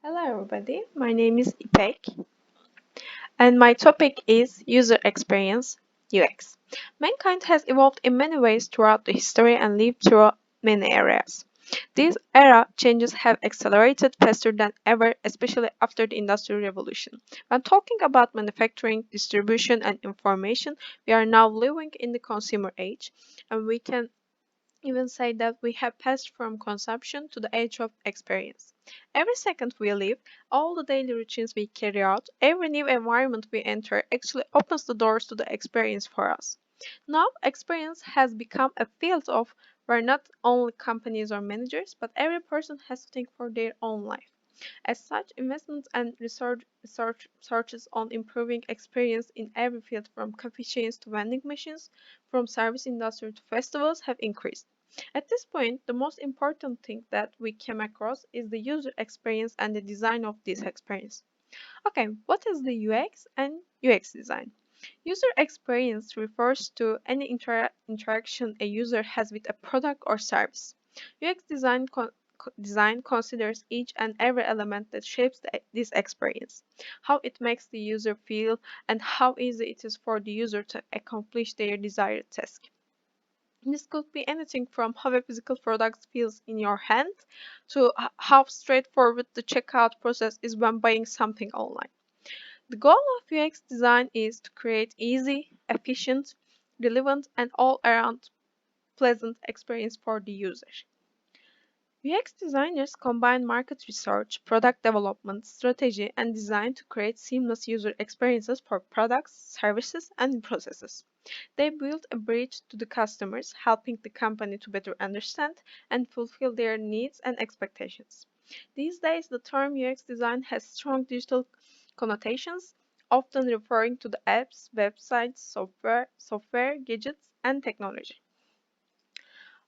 Hello, everybody. My name is Ipek, and my topic is user experience (UX). Mankind has evolved in many ways throughout the history and lived through many eras. These era changes have accelerated faster than ever, especially after the Industrial Revolution. When talking about manufacturing, distribution, and information, we are now living in the consumer age, and we can even say that we have passed from consumption to the age of experience. Every second we live, all the daily routines we carry out, every new environment we enter actually opens the doors to the experience for us. Now, experience has become a field of where not only companies or managers, but every person has to think for their own life. As such, investments and researches on improving experience in every field from coffee chains to vending machines, from service industry to festivals have increased. At this point, the most important thing that we came across is the user experience and the design of this experience. Okay, what is the UX and UX design? User experience refers to any interaction a user has with a product or service. UX design considers each and every element that shapes this experience, how it makes the user feel, and how easy it is for the user to accomplish their desired task. This could be anything from how a physical product feels in your hand to how straightforward the checkout process is when buying something online. The goal of UX design is to create easy, efficient, relevant, and all around pleasant experience for the user. UX designers combine market research, product development, strategy, and design to create seamless user experiences for products, services, and processes. They build a bridge to the customers, helping the company to better understand and fulfill their needs and expectations. These days, the term UX design has strong digital connotations, often referring to the apps, websites, software, gadgets, and technology.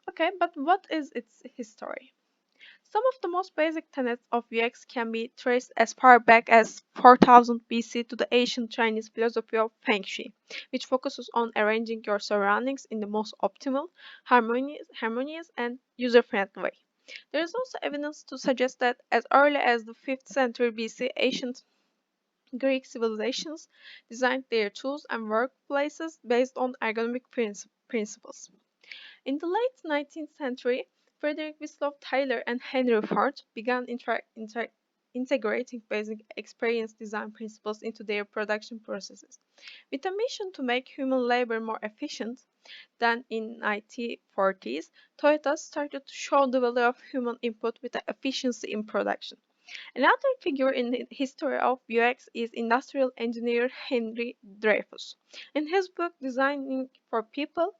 Okay, but what is its history? Some of the most basic tenets of UX can be traced as far back as 4000 BC to the ancient Chinese philosophy of Feng Shui, which focuses on arranging your surroundings in the most optimal, harmonious and user-friendly way. There is also evidence to suggest that as early as the 5th century BC, ancient Greek civilizations designed their tools and workplaces based on ergonomic principles. In the late 19th century, Frederick Winslow Taylor and Henry Ford began integrating basic experience design principles into their production processes. With a mission to make human labor more efficient, then in 1940s, Toyota started to show the value of human input with the efficiency in production. Another figure in the history of UX is industrial engineer Henry Dreyfus. In his book Designing for People,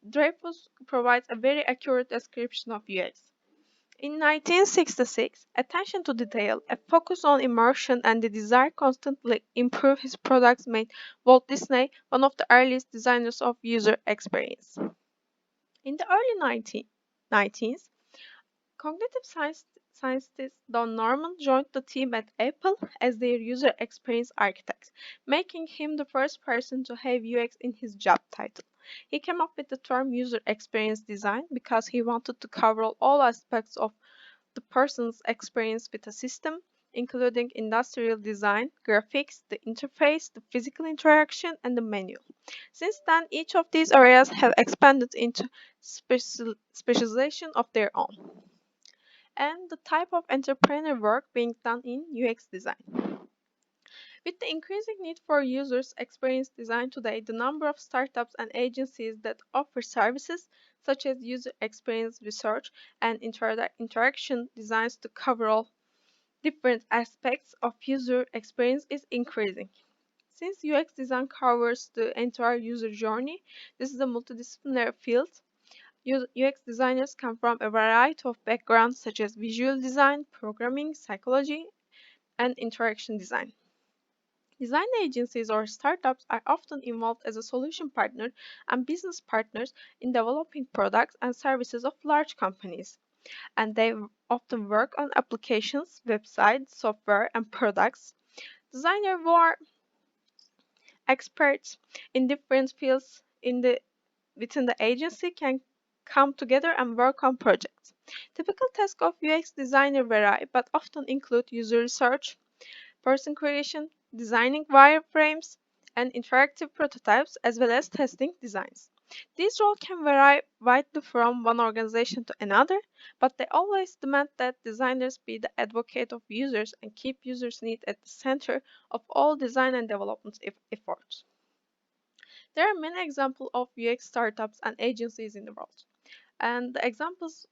Dreyfus provides a very accurate description of UX. In 1966, attention to detail, a focus on immersion, and the desire constantly improve his products made Walt Disney one of the earliest designers of user experience. In the early 1990s, cognitive scientist Don Norman joined the team at Apple as their user experience architect, making him the first person to have UX in his job title. He came up with the term user experience design because he wanted to cover all aspects of the person's experience with a system, including industrial design, graphics, the interface, the physical interaction, and the manual. Since then, each of these areas have expanded into specialization of their own and the type of entrepreneur work being done in UX design. With the increasing need for users' experience design today, the number of startups and agencies that offer services such as user experience research and interaction designs to cover all different aspects of user experience is increasing. Since UX design covers the entire user journey, this is a multidisciplinary field. UX designers come from a variety of backgrounds such as visual design, programming, psychology, and interaction design. Design agencies or startups are often involved as a solution partner and business partners in developing products and services of large companies, and they often work on applications, websites, software, and products. Designers who are experts in different fields within the agency can come together and work on projects. Typical tasks of UX designer vary but often include user research, person creation, designing wireframes, and interactive prototypes, as well as testing designs. These roles can vary widely from one organization to another, but they always demand that designers be the advocate of users and keep users' needs at the center of all design and development efforts. There are many examples of UX startups and agencies in the world, and the examples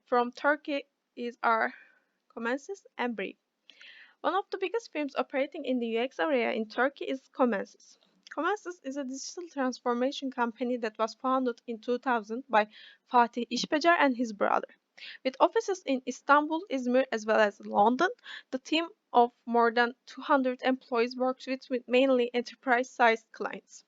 from Turkey are Comensis and Brief. One of the biggest firms operating in the UX area in Turkey is Comensis. Comensis is a digital transformation company that was founded in 2000 by Fatih İşbecer and his brother. With offices in Istanbul, Izmir, as well as London, the team of more than 200 employees works with mainly enterprise-sized clients.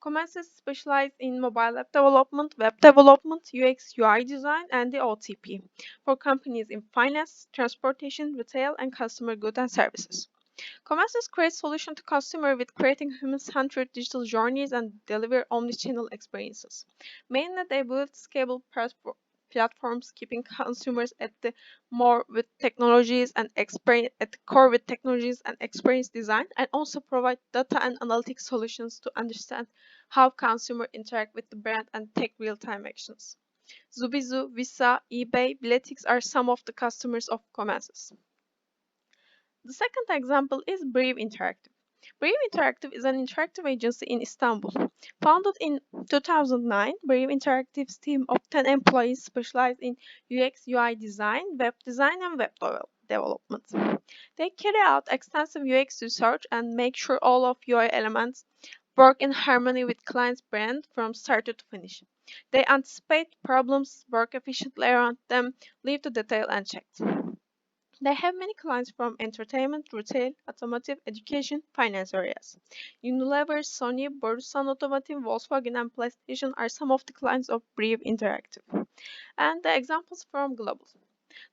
Comensis specializes in mobile app development, web development, UX UI design, and the OTP for companies in finance, transportation, retail, and consumer goods and services. Comensis creates solutions to customers with creating human-centered digital journeys and deliver omnichannel experiences. Mainly, they build scalable platforms, keeping consumers at the more with technologies and experience at the core with technologies and experience design, and also provide data and analytics solutions to understand how consumers interact with the brand and take real-time actions. Zubizu, Visa, eBay, Biletix are some of the customers of Comensis. The second example is Brave Interactive. Brave Interactive is an interactive agency in Istanbul. Founded in 2009, Brave Interactive's team of 10 employees specialize in UX UI design, web design, and web development. They carry out extensive UX research and make sure all of UI elements work in harmony with client's brand from start to finish. They anticipate problems, work efficiently around them, leave the detail unchecked. They have many clients from entertainment, retail, automotive, education, finance areas. Unilever, Sony, Borusan Automotive, Volkswagen, and PlayStation are some of the clients of Brave Interactive. And the examples from Global.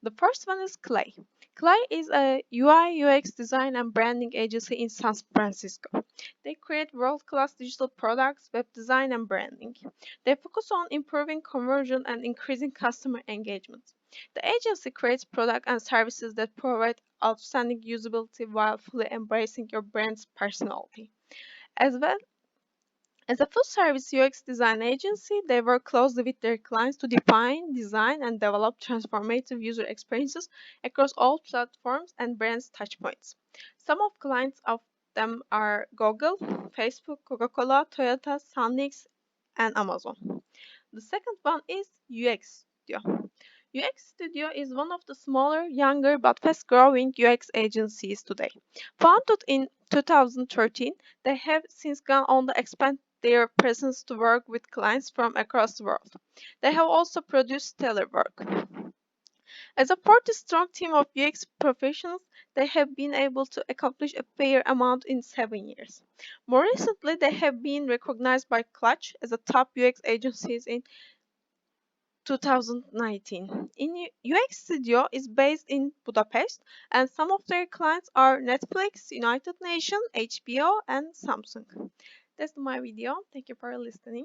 The first one is Clay. Clay is a UI UX design and branding agency in San Francisco. They create world-class digital products, web design, and branding. They focus on improving conversion and increasing customer engagement. The agency creates products and services that provide outstanding usability while fully embracing your brand's personality. As well as a full-service UX design agency, they work closely with their clients to define, design, and develop transformative user experiences across all platforms and brands touchpoints. Some of clients of them are Google, Facebook, Coca-Cola, Toyota, Sanix, and Amazon. The second one is UX Studio. UX Studio is one of the smaller, younger, but fast-growing UX agencies today. Founded in 2013, they have since gone on to expand their presence to work with clients from across the world. They have also produced stellar work. As a part of a strong team of UX professionals, they have been able to accomplish a fair amount in 7 years. More recently, they have been recognized by Clutch as a top UX agencies in 2019. UX Studio is based in Budapest, and some of their clients are Netflix, United Nations, HBO, and Samsung. That's my video. Thank you for listening.